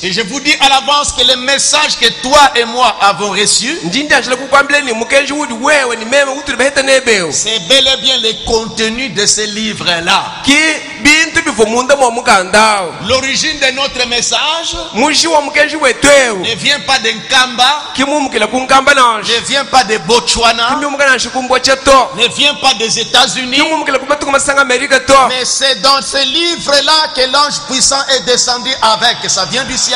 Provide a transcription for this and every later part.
Et je vous dis à l'avance que le message que toi et moi avons reçu, c'est bel et bien le contenu de ce livre-là. L'origine de notre message ne vient pas d'Nkamba, ne vient pas de Botswana, ne vient pas des États-Unis, mais c'est dans ce livre-là que l'ange puissant est descendu avec. Ça vient du ciel.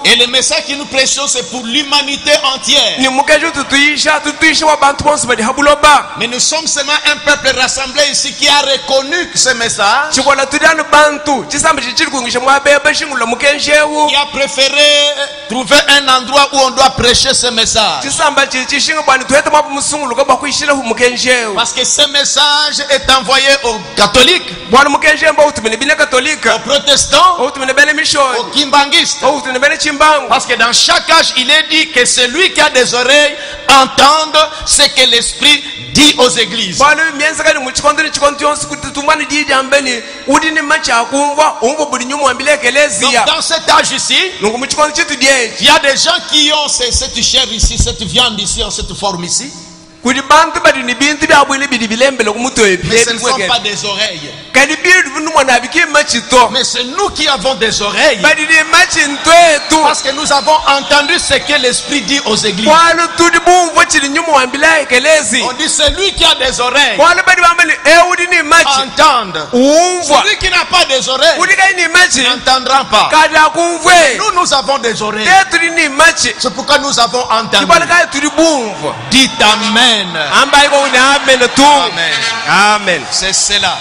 Et le message que nous prêchons, c'est pour l'humanité entière. Mais nous sommes seulement un peuple rassemblé ici qui a reconnu ce message, qui a préféré trouver un endroit où on doit prêcher ce message. Parce que ce message est envoyé aux catholiques, aux protestants, aux kimbangistes. Parce que dans chaque âge, il est dit que celui qui a des oreilles entende ce que l'Esprit dit aux églises. Donc dans cet âge ici, il y a des gens qui ont cette chair ici, cette viande ici, en cette forme ici. Mais ce ne sont pas des oreilles. Mais c'est nous qui avons des oreilles. Parce que nous avons entendu ce que l'Esprit dit aux églises. On dit celui qui a des oreilles entende. Celui qui n'a pas des oreilles n'entendra pas. Nous avons des oreilles. C'est pourquoi nous avons entendu. Dites Amen. Amen. Amen. C'est cela.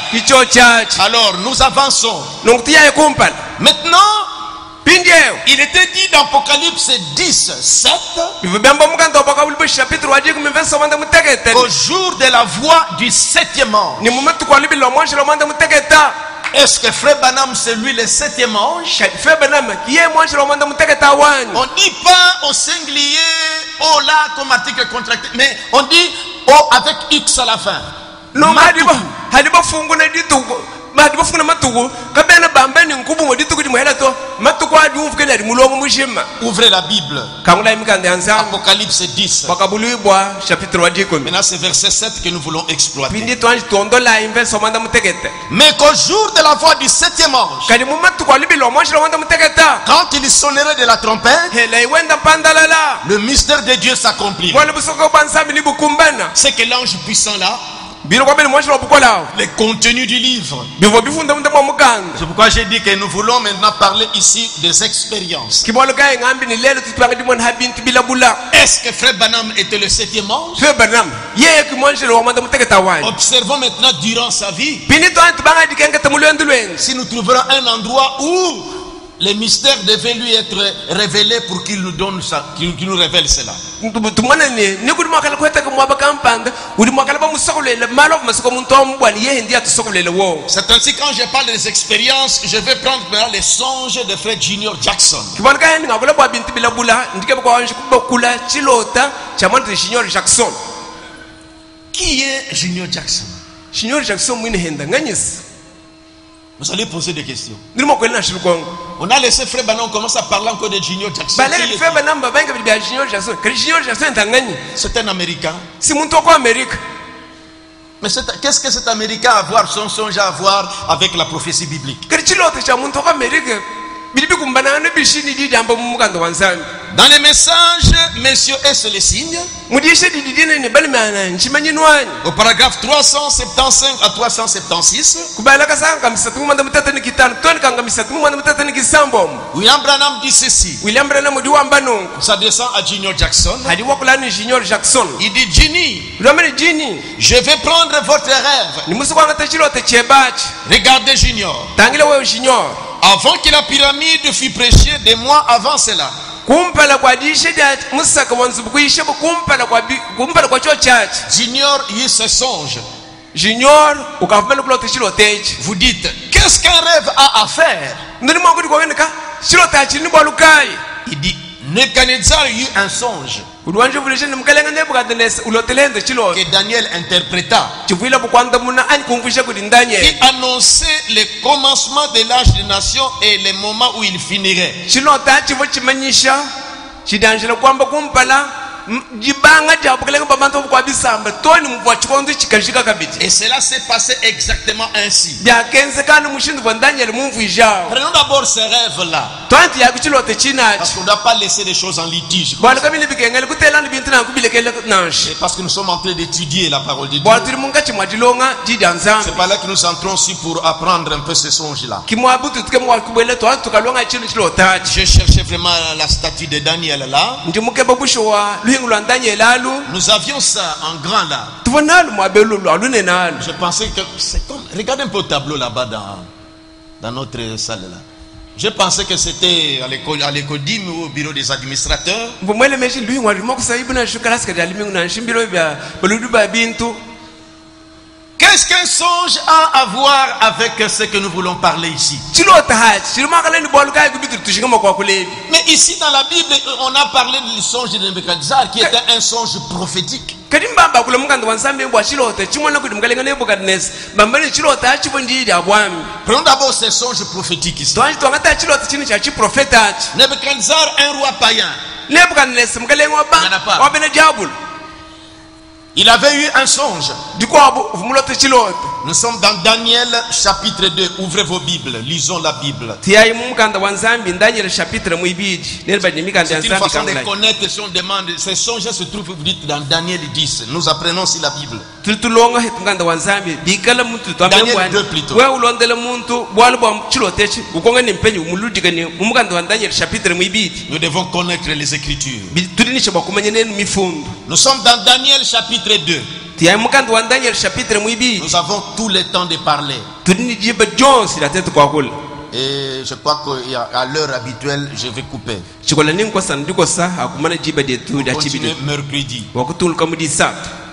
Alors nous avançons. Maintenant, il était dit dans Apocalypse 10, 7, au jour de la voix du 7e ange. Est-ce que Frère Branham c'est lui le 7e ange? On dit pas au singulier, oh là comme article contracté, mais on dit oh avec X à la fin. Ouvrez la Bible. Apocalypse 10. Maintenant c'est verset 7 que nous voulons exploiter. Mais qu'au jour de la voix du 7e ange, quand il sonnerait de la trompette, le mystère de Dieu s'accomplit. C'est que l'ange puissant là, le contenu du livre. C'est pourquoi j'ai dit que nous voulons maintenant parler ici des expériences. Est-ce que Frère Branham était le 7e ange? Observons maintenant durant sa vie. Si nous trouverons un endroit où le mystère devait lui être révélé pour qu'il nous donne ça, qu'il nous révèle cela. C'est ainsi quand je parle des expériences, je vais prendre maintenant les songes de Frère Junior Jackson. Qui est Junior Jackson? Vous allez poser des questions. On a laissé Frère Branham commencer à parler encore de Junior Jackson. C'est un Américain. Mais qu'est-ce que cet Américain a à voir, son songe à voir avec la prophétie biblique? Dans les messages, messieurs, est-ce les signes? Au paragraphe 375 à 376, William Branham dit ceci. Ça descend à Junior Jackson. Il dit Ginny, je vais prendre votre rêve. Regardez Junior. Avant que la pyramide fût prêchée, des mois avant cela, Junior eut ce songe. Vous dites, qu'est-ce qu'un rêve a à faire? Il dit, Nebuchadnezzar eut un songe. que Daniel interpréta, qui annonçait le commencement de l'âge des nations et le moment où il finirait. Et cela s'est passé exactement ainsi. Prenons d'abord ces rêves-là, parce qu'on ne doit pas laisser les choses en litige. Et parce que nous sommes en train d'étudier la parole de Dieu. C'est par là que nous entrons aussi pour apprendre un peu ces songes-là. Je cherchais vraiment la statue de Daniel là. Nous avions ça en grand là. Je pensais que c'est comme... Regardez un peu le tableau là-bas dans notre salle là. Je pensais que c'était à l'école DIM ou au bureau des administrateurs. Qu'est-ce qu'un songe a à voir avec ce que nous voulons parler ici? Mais ici dans la Bible, on a parlé du songe de Nebuchadnezzar qui était un songe prophétique. Prenons d'abord ces songes prophétiques ici. Nebuchadnezzar, un roi païen. Il n'y en a pas. Il avait eu un songe. Nous sommes dans Daniel chapitre 2. Ouvrez vos Bibles, lisons la Bible. C'est une façon de connaître si on demande. Ces songes se trouvent, vous dites, dans Daniel 10. Nous apprenons aussi la Bible. Daniel 2 plutôt. Nous devons connaître les Écritures. Nous sommes dans Daniel chapitre 2. Nous avons tout le temps de parler. Et je crois qu'à l'heure habituelle, je vais couper. Continuez mercredi.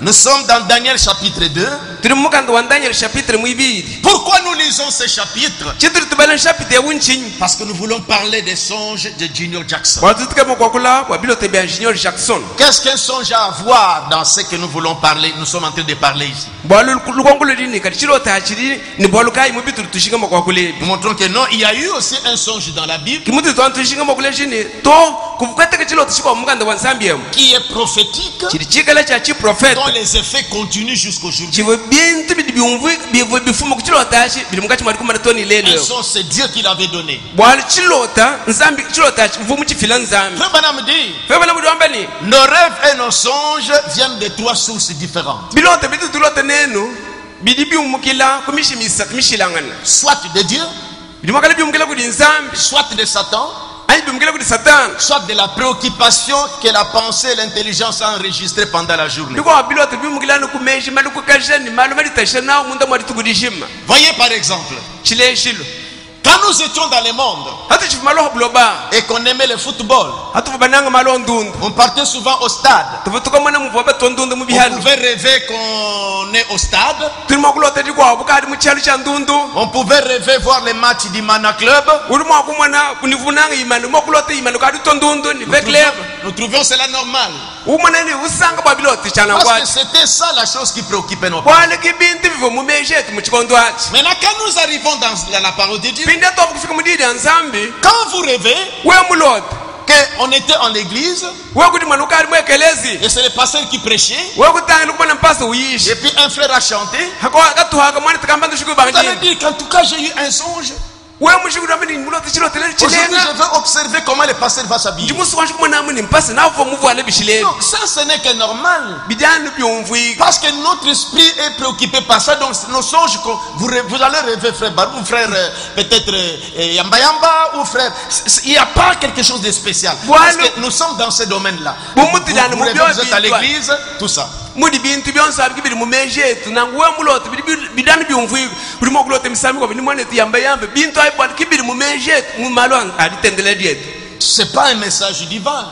Nous sommes dans Daniel chapitre 2. Pourquoi nous lisons ce chapitre? Parce que nous voulons parler des songes de Junior Jackson. Qu'est-ce qu'un songe a à voir dans ce que nous voulons parler? Nous sommes en train de parler ici. Nous montrons que non, il y a eu aussi un songe dans la Bible qui est prophétique, dont les effets continuent jusqu'aujourd'hui. Un songe, c'est Dieu qui l'avait donné. Frère Branham dit, nos rêves et nos songes viennent de trois sources différentes. Soit de Dieu, soit de Satan, soit de la préoccupation que la pensée et l'intelligence ont enregistrée pendant la journée. Voyez par exemple, quand nous étions dans le monde et qu'on aimait le football, on partait souvent au stade. On pouvait rêver qu'on est au stade. On pouvait rêver voir les matchs du Mana Club. Nous trouvions cela normal. Parce que c'était ça la chose qui préoccupait nos parents. Maintenant, quand nous arrivons dans la parole de Dieu, quand vous rêvez qu'on était en église et c'est le pasteur qui prêchait et puis un frère a chanté, vous allez dire qu'en tout cas j'ai eu un songe. Aujourd'hui, je vais observer comment le pasteur va s'habiller. Donc ça, ce n'est que normal. Parce que notre esprit est préoccupé par ça. Donc nos songes, vous allez rêver, frère Barou, frère peut-être Yamba Yamba, ou frère. Il n'y a pas quelque chose de spécial. Parce que nous sommes dans ce domaine-là. Vous êtes à l'église, tout ça. C'est pas un message divin.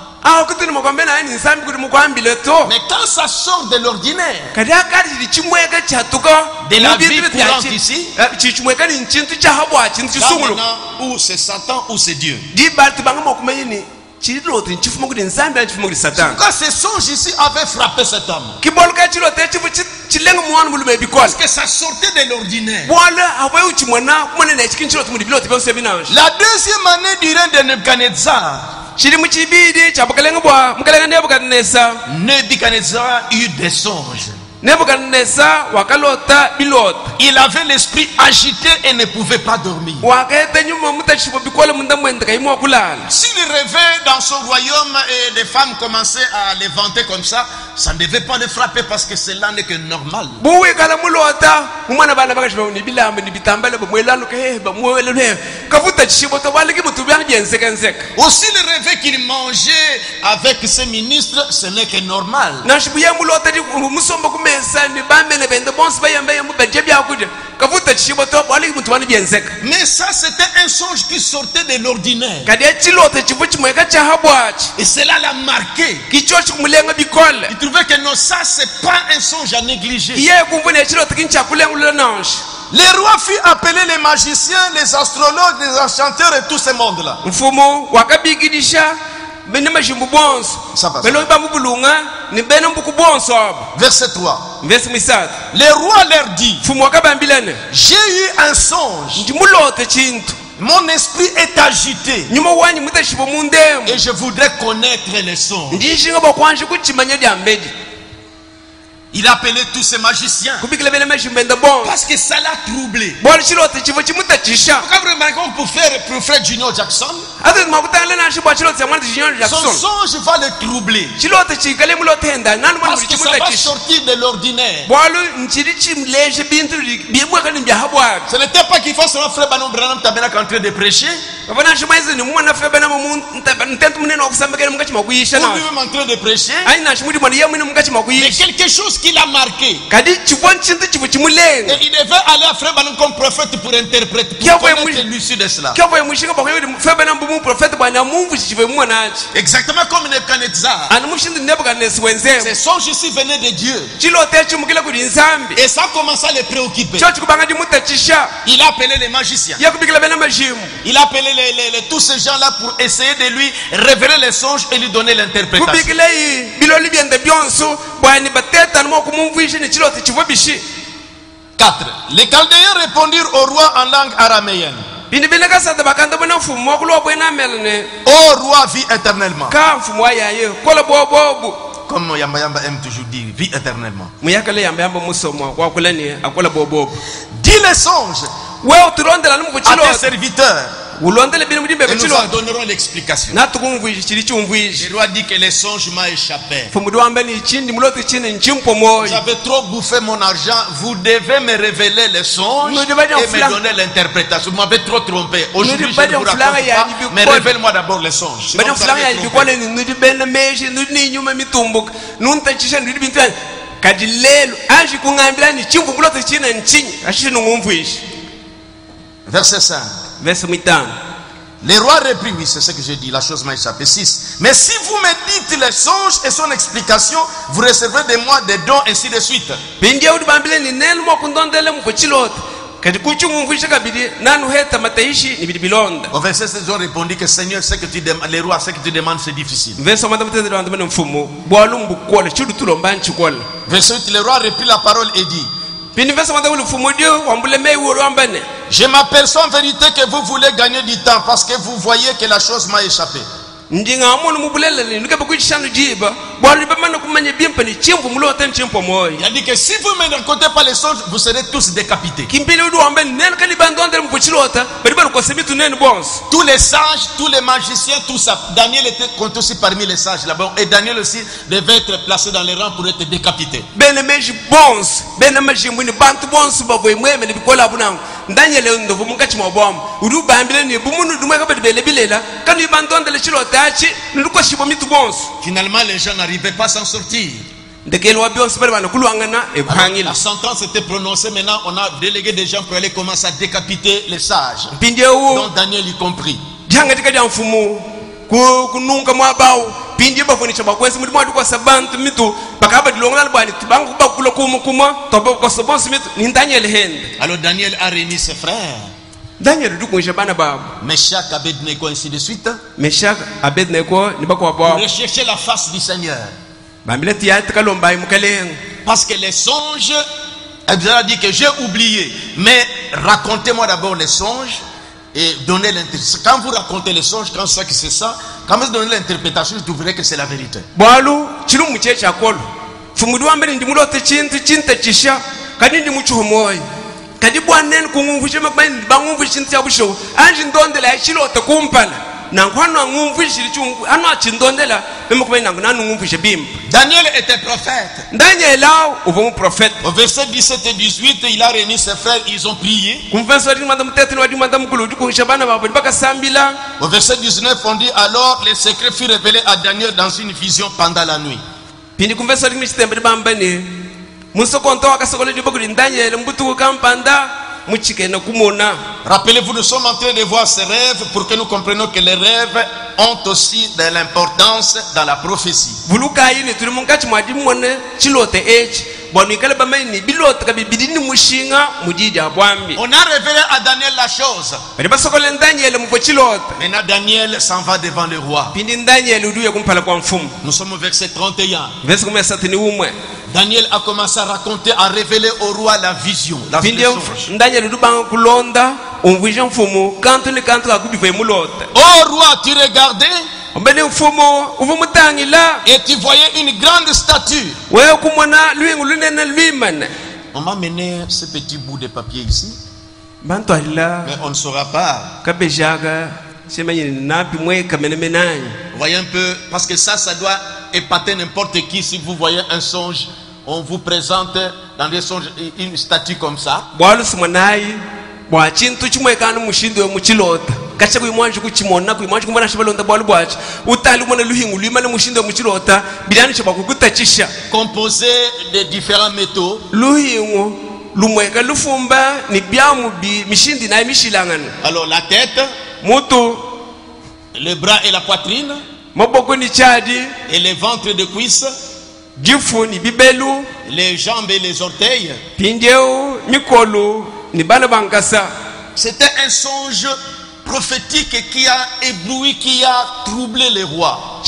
Mais quand ça sort de l'ordinaire, de la vie courante ici, ou c'est Satan ou c'est Dieu. Pourquoi ces songes ici avaient frappé cet homme? Parce que ça sortait de l'ordinaire. La deuxième année du règne de Nebuchadnezzar, Nebuchadnezzar eut des songes. Il avait l'esprit agité et ne pouvait pas dormir. S'il rêvait dans son royaume et des femmes commençaient à les vanter comme ça ne devait pas le frapper parce que cela n'est que normal. Aussi il rêvait qu'il mangeait avec ses ministres, ce n'est que normal. Mais ça c'était un songe qui sortait de l'ordinaire. Et cela l'a marqué. Il trouvait que non, ça c'est pas un songe à négliger. Les rois firent appeler les magiciens, les astrologues, les enchanteurs et tout ce monde-là. Verset 3. Le roi leur dit: j'ai eu un songe. Mon esprit est agité et je voudrais connaître les songes. Il appelait tous ces magiciens parce que ça l'a troublé. Quand vous pour faire Junior Jackson, son songe va le troubler parce que ça va sortir de l'ordinaire. Ce n'était pas qu'il faut seulement frère Branham Tabernacle en train de prêcher ou lui-même en train de prêcher, mais quelque chose qui l'a marqué. Et il devait aller à frère Branham comme prophète pour interpréter, pour connaître l'issue de cela. Exactement comme Nebuchadnezzar. Ces songes ici venaient de Dieu. Et ça commença à les préoccuper. Il a appelé les magiciens. Il a appelé tous ces gens-là pour essayer de lui révéler les songes et lui donner l'interprétation. 4. Les Chaldéens répondirent au roi en langue araméenne: ô roi, vis éternellement. Comme Yamba Yamba aime toujours dire, vis éternellement. Dis les songes à tes serviteurs. Et nous en donnerons l'explication. Le roi dit que les songes m'ont échappé. Vous avez trop bouffé mon argent. Vous devez me révéler les songes et me donner l'interprétation. Vous m'avez trop trompé. Aujourd'hui je ne vous raconte pas, mais révèle-moi d'abord les songes. Verset 5. Le roi reprit, oui, c'est ce que j'ai dit, la chose m'a échappé. 6. Mais si vous me dites les songes et son explication, vous recevrez de moi des dons, ainsi de suite. Au verset 16, ils ont répondu que Seigneur, ce que tu demandes, les rois, ce que tu demandes, c'est difficile. Verset 8, le roi reprit la parole et dit: je m'aperçois en vérité que vous voulez gagner du temps parce que vous voyez que la chose m'a échappé. Il a dit que si vous ne me racontez pas les songes, vous serez tous décapités. Tous les sages, tous les magiciens, tout ça. Daniel était compté aussi parmi les sages là-bas. Et Daniel aussi devait être placé dans les rangs pour être décapité. Finalement, les gens n'arrivaient pas à s'en sortir. La sentence était prononcée. Maintenant, on a délégué des gens pour aller commencer à décapiter les sages, dont Daniel y compris. Alors Daniel a réuni ses frères. Daniel du kunja bana babo. Meshach, Abednego, ainsi de suite. Meshach, Abednego ni bako Pour rechercher la face du Seigneur. Parce que les songes, elle a dit que j'ai oublié. Mais racontez-moi d'abord les songes et donnez l'interprétation. Quand vous racontez les songes, quand ça que c'est ça, quand vous donnez l'interprétation, vous trouverez que c'est la vérité. Daniel était prophète. Au verset 17 et 18, il a réuni ses frères, ils ont prié. Au verset 19, on dit alors les secrets furent révélés à Daniel dans une vision pendant la nuit. Rappelez-vous, nous sommes en train de voir ces rêves pour que nous comprenions que les rêves ont aussi de l'importance dans la prophétie. On a révélé à Daniel la chose. Maintenant Daniel s'en va devant le roi. Nous sommes au verset 31. Daniel a commencé à raconter, à révéler au roi la vision. Oh roi, tu regardais et tu voyais une grande statue. On m'a mené ce petit bout de papier ici, mais on ne saura pas. Voyez un peu, parce que ça doit épater n'importe qui. Si vous voyez un songe, on vous présente dans des songes une statue comme ça. Composé de différents métaux. Alors la tête, le bras et la poitrine, et les ventres de cuisse, les jambes et les orteils. C'était un songe prophétique qui a ébloui, qui a troublé les rois.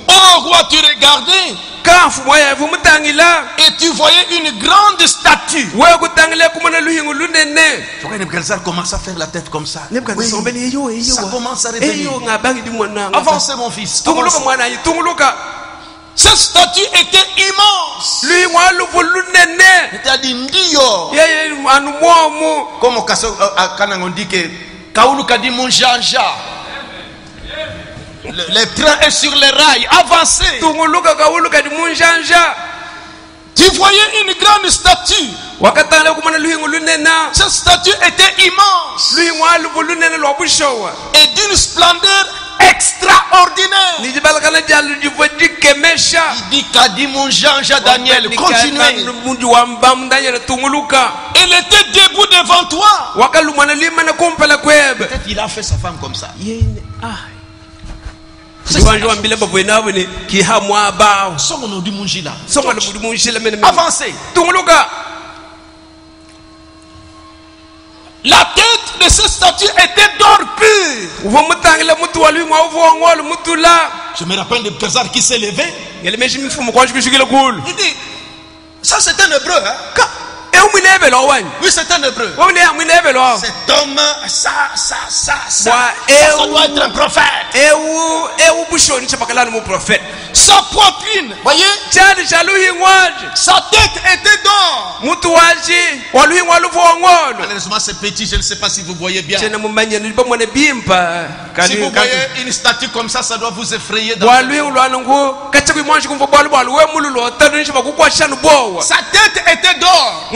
Oh roi, tu regardais et tu voyais une grande statue. Nebuchadnezzar commence à faire la tête comme ça. Oui, ça commence à réveiller. Avancez mon fils. Avancez. Cette statue était immense. Il dit Ndio. Comme on dit que Kaoulou Kadi mon Janja. Le train est sur les rails. Avancez. Tu voyais une grande statue. Cette statue était immense et d'une splendeur extraordinaire. Il dit Kadi mon Janja Daniel. Continuez. Elle était debout devant toi. Peut-être qu'il a fait sa femme comme ça. Avancez. La tête de cette statue était d'or pur. Je me rappelle de Kézar qui s'est levé. Il dit, ça c'est un hébreu. Hein? Oui, c'est un hébreu. Cet homme, ça doit être un prophète. Sa poitrine, voyez, sa tête était d'or. Malheureusement c'est petit, je ne sais pas si vous voyez bien. Si vous voyez une statue comme ça, ça doit vous effrayer. Sa tête était d'or.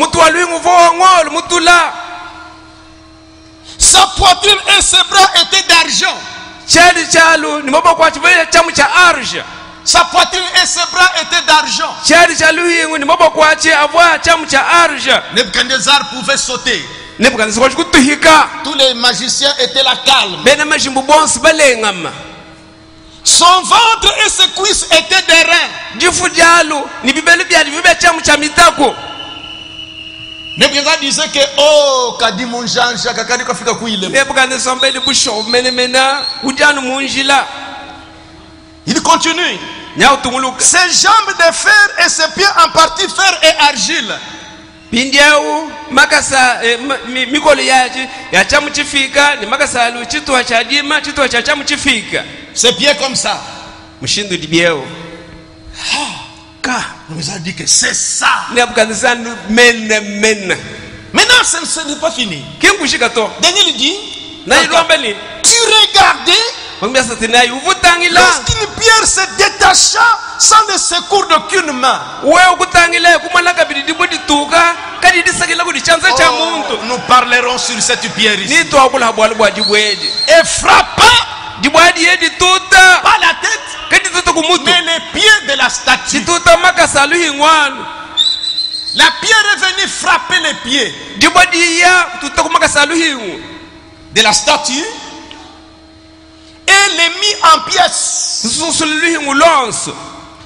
Sa poitrine et ses bras étaient d'argent. Sa poitrine et ses bras étaient d'argent. Nebuchadnezzar pouvait sauter. Tous les magiciens étaient là calmes. Son ventre et ses cuisses étaient des reins. Nebuchadnezzar disait que oh kadi munjanja kakadi kafika kuile. Il continue. Ses jambes de fer et ses pieds en partie fer et argile. Pindiau makasa mikolo yaje ya chamu chifika ni makasa lu chitwa cha dima chitwa cha chamu chifika. Ses pieds comme ça. Mshindu dibieo. Ka, nous a dit que c'est ça. Nebuchadnezzar mena. Maintenant ce n'est pas fini. Daniel dit, tu regardais lorsqu'une pierre se détacha sans le secours d'aucune main. Oh, nous parlerons sur cette pierre ici. Et frappa pas la tête mais les pieds de la statue. La pierre est venue frapper les pieds de la statue et les mit en pièces.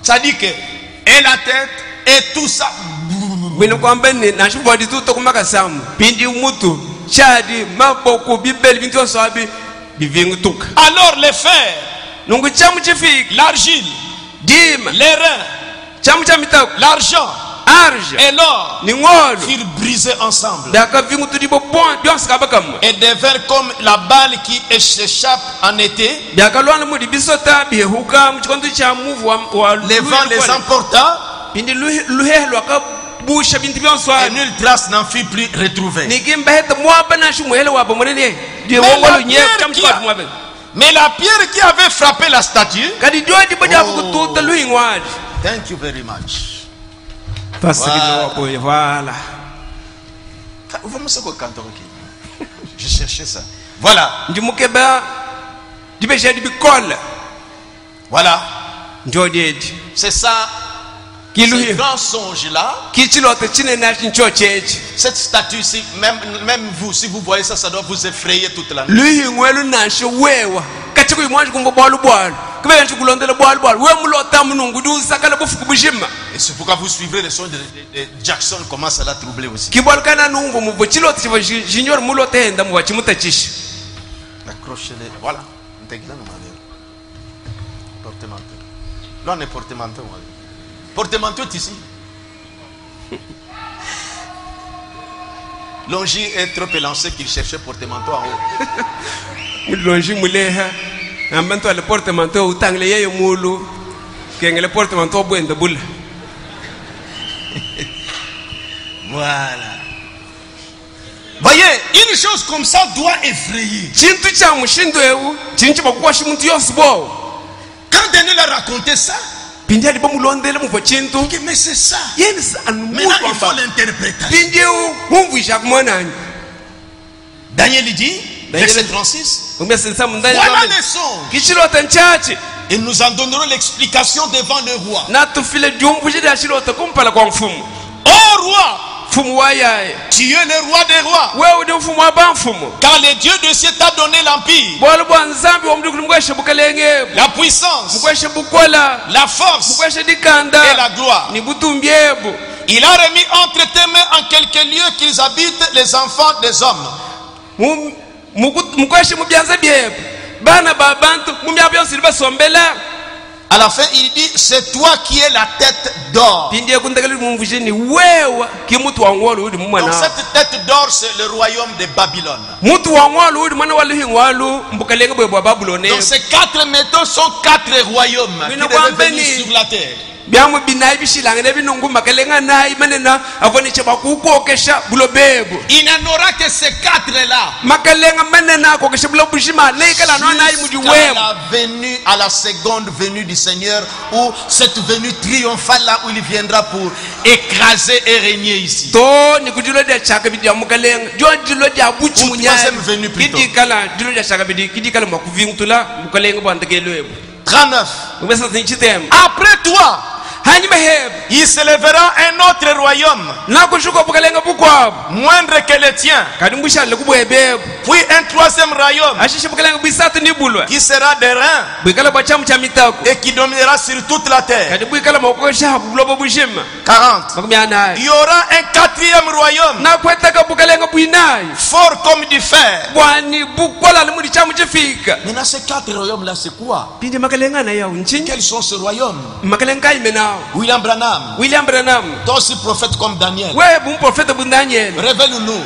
Ça dit que et la tête et tout ça. Alors les fers, l'argile, les reins, l'argent et l'or furent brisés ensemble et devinrent comme la balle qui s'échappe en été. Les vents les emporta et nulle trace n'en fut plus retrouvée. Mais la pierre qui avait frappé la statue, oh, thank you very much. Voilà. Je cherchais ça. Voilà. Voilà. C'est ça. Ce grand songe-là. Cette statue-ci, même vous, si vous voyez ça, ça doit vous effrayer toute la nuit. Et c'est pourquoi vous suivrez le son de Jackson, comment ça l'a troublé aussi. Accrochez-les. Voilà. Porte-manteau. Là, on est porte-manteau. Porte-manteau est ici. Longi est trop élancé qu'il cherchait porte-manteau en haut. le porte-manteau ou tangle ye mulu kengele porte-manteau bwenda bula. Voilà. Voyez, une chose comme ça doit effrayer. Quand Daniel a raconté ça, mais c'est ça. Maintenant il faut l'interprétation. Daniel dit, verset 36, voilà les songes. Et nous en donnerons l'explication devant le roi. Oh roi, tu es le roi des rois, car le Dieu de ciel t'a donné l'empire, la puissance, la force et la gloire. Il a remis entre tes mains en quelques lieux qu'ils habitent les enfants des hommes. À la fin, il dit, c'est toi qui es la tête d'or. Donc cette tête d'or, c'est le royaume de Babylone. Donc ces 4 métaux sont 4 royaumes qui devaient venir sur la terre. Il n'en aura que ces 4-là. À la seconde venue du Seigneur, ou cette venue triomphale là où il viendra pour écraser et régner ici. Ou troisième venue plutôt. 39. Après toi, il se lèvera un autre royaume, moindre que le tien, Puis un troisième royaume qui sera des reins et qui dominera sur toute la terre. 40. Il y aura un quatrième royaume fort comme du fer. Maintenant ces 4 royaumes là c'est quoi? Quels sont ces royaumes? William Branham, toi aussi prophète comme Daniel, révèle-nous